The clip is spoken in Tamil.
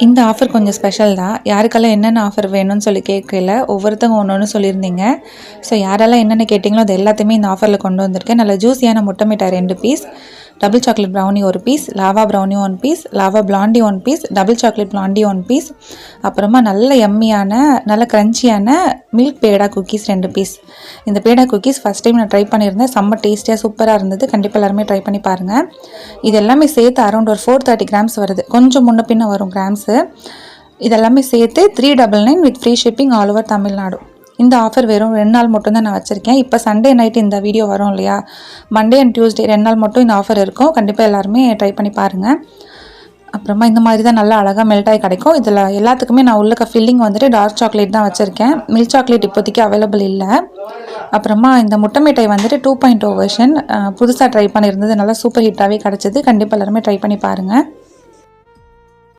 இந்த ஆஃபர் கொஞ்சம் ஸ்பெஷல் தான். யாருக்கெல்லாம் என்னென்ன ஆஃபர் வேணும்னு சொல்லி கேட்கல, ஒவ்வொருத்தவங்க ஒன்று ஒன்று சொல்லியிருந்தீங்க. ஸோ யாரெல்லாம் என்னென்ன கேட்டிங்களோ அது எல்லாத்தையுமே இந்த ஆஃபரில் கொண்டு வந்திருக்கேன். நல்ல ஜூஸியான முட்டை மிட்டாய் 2 piece, double chocolate brownie 1 piece, lava brownie 1 piece, lava blondie 1 piece, double chocolate blondie 1 piece, அப்புறமா நல்ல எம்மியான நல்ல க்ரன்ச்சியான மில்க் பேடா குக்கீஸ் 2 பீஸ். இந்த பேடா குக்கீஸ் ஃபஸ்ட் டைம் நான் ட்ரை பண்ணியிருந்தேன். செம்ம டேஸ்டியாக சூப்பராக இருந்தது. கண்டிப்பாக எல்லாருமே ட்ரை பண்ணி பாருங்கள். இது எல்லாமே சேர்த்து அரௌண்ட் ஒரு 430 கிராம்ஸ் வருது. கொஞ்சம் முன்ன பின்ன வரும் கிராம்ஸு. இதெல்லாமே சேர்த்து 399 with free shipping all over Tamil Nadu. இந்த ஆஃபர் வெறும் 2 நாள் மட்டும் தான் நான் வச்சுருக்கேன். இப்போ சண்டே நைட்டு இந்த வீடியோ வரும் இல்லையா, மண்டே அண்ட் டியூஸ்டே 2 நாள் மட்டும் இந்த ஆஃபர் இருக்கும். கண்டிப்பாக எல்லாருமே ட்ரை பண்ணி பாருங்கள். அப்புறமா இந்த மாதிரி தான் நல்லா அழகாக மெல்ட் ஆகி கிடைக்கும். இதில் எல்லாத்துக்குமே நான் உள்ளக்க ஃபில்லிங் வந்துட்டு டார்க் சாக்லேட் தான் வச்சுருக்கேன். மில்க் சாக்லேட் இப்போதைக்கு அவைலபிள் இல்லை. அப்புறமா இந்த முட்டை மிட்டாய் வந்துட்டு 2.0 வெர்ஷன் புதுசாக ட்ரை பண்ணியிருந்தது. நல்லா சூப்பர் ஹிட்டாகவே கிடச்சிது. கண்டிப்பாக எல்லாருமே ட்ரை பண்ணி பாருங்கள்.